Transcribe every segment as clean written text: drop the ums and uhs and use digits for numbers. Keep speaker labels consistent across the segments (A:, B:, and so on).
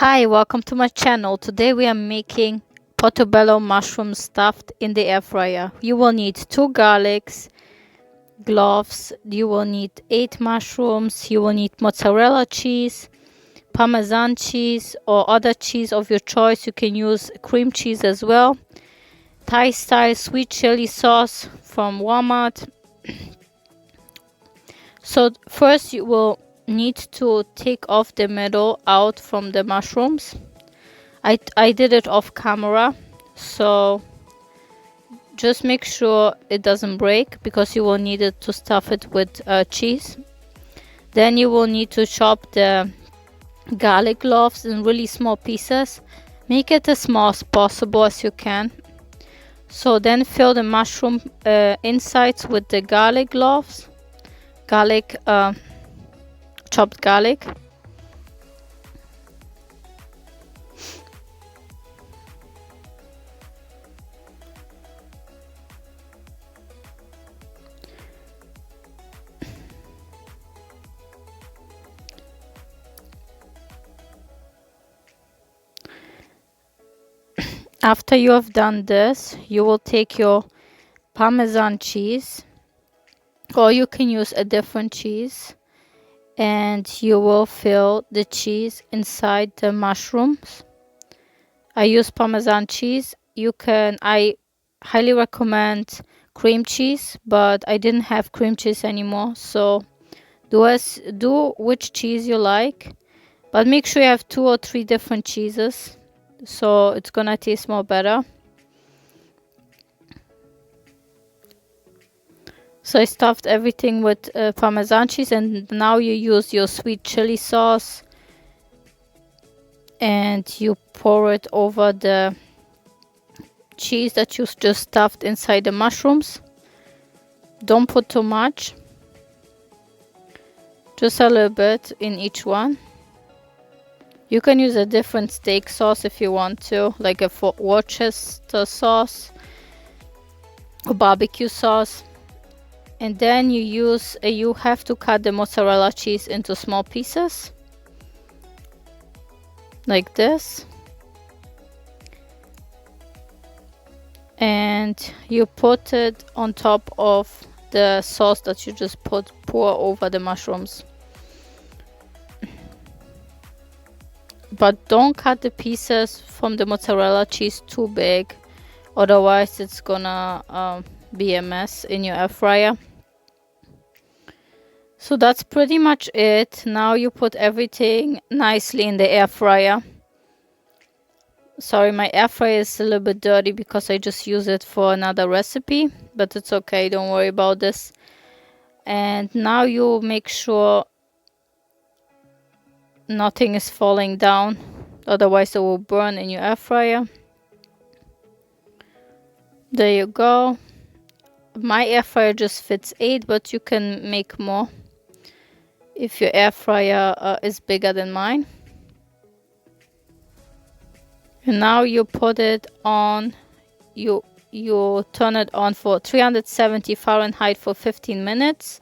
A: Hi, welcome to my channel. Today we are making portobello mushroom stuffed in the air fryer. You will need 2 garlics, cloves, you will need 8 mushrooms, you will need mozzarella cheese, parmesan cheese or other cheese of your choice. You can use cream cheese as well. Thai style sweet chili sauce from Walmart. So first you will need to take off the middle out from the mushrooms. I did it off camera, so just make sure it doesn't break because you will need it to stuff it with cheese. Then you will need to chop the garlic cloves in really small pieces. Make it as small as possible as you can. So then fill the mushroom insides with the garlic cloves, chopped garlic. After you have done this, you will take your Parmesan cheese, or you can use a different cheese, and you will fill the cheese inside the mushrooms. I use Parmesan cheese. I highly recommend cream cheese, but I didn't have cream cheese anymore, so do which cheese you like, but make sure you have 2 or 3 different cheeses, so it's gonna taste more better. So I stuffed everything with Parmesan cheese, and now you use your sweet chili sauce and you pour it over the cheese that you just stuffed inside the mushrooms. Don't put too much, just a little bit in each one. You can use a different steak sauce if you want to, like a Fort Worcester sauce or barbecue sauce. And then you have to cut the mozzarella cheese into small pieces like this, and you put it on top of the sauce that you just pour over the mushrooms. But don't cut the pieces from the mozzarella cheese too big, otherwise it's gonna be a mess in your air fryer. So that's pretty much it. Now you put everything nicely in the air fryer. Sorry, my air fryer is a little bit dirty because I just use it for another recipe, but it's okay, don't worry about this. And now you make sure nothing is falling down, otherwise it will burn in your air fryer. There you go. My air fryer just fits 8, but you can make more if your air fryer is bigger than mine. And now you put it on, you turn it on for 370 Fahrenheit for 15 minutes.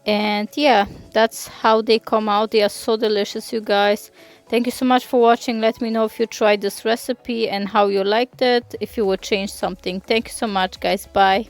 A: And yeah, that's how they come out. They are so delicious, you guys. Thank you so much for watching. Let me know if you tried this recipe and how you liked it, if you would change something. Thank you so much, guys. Bye.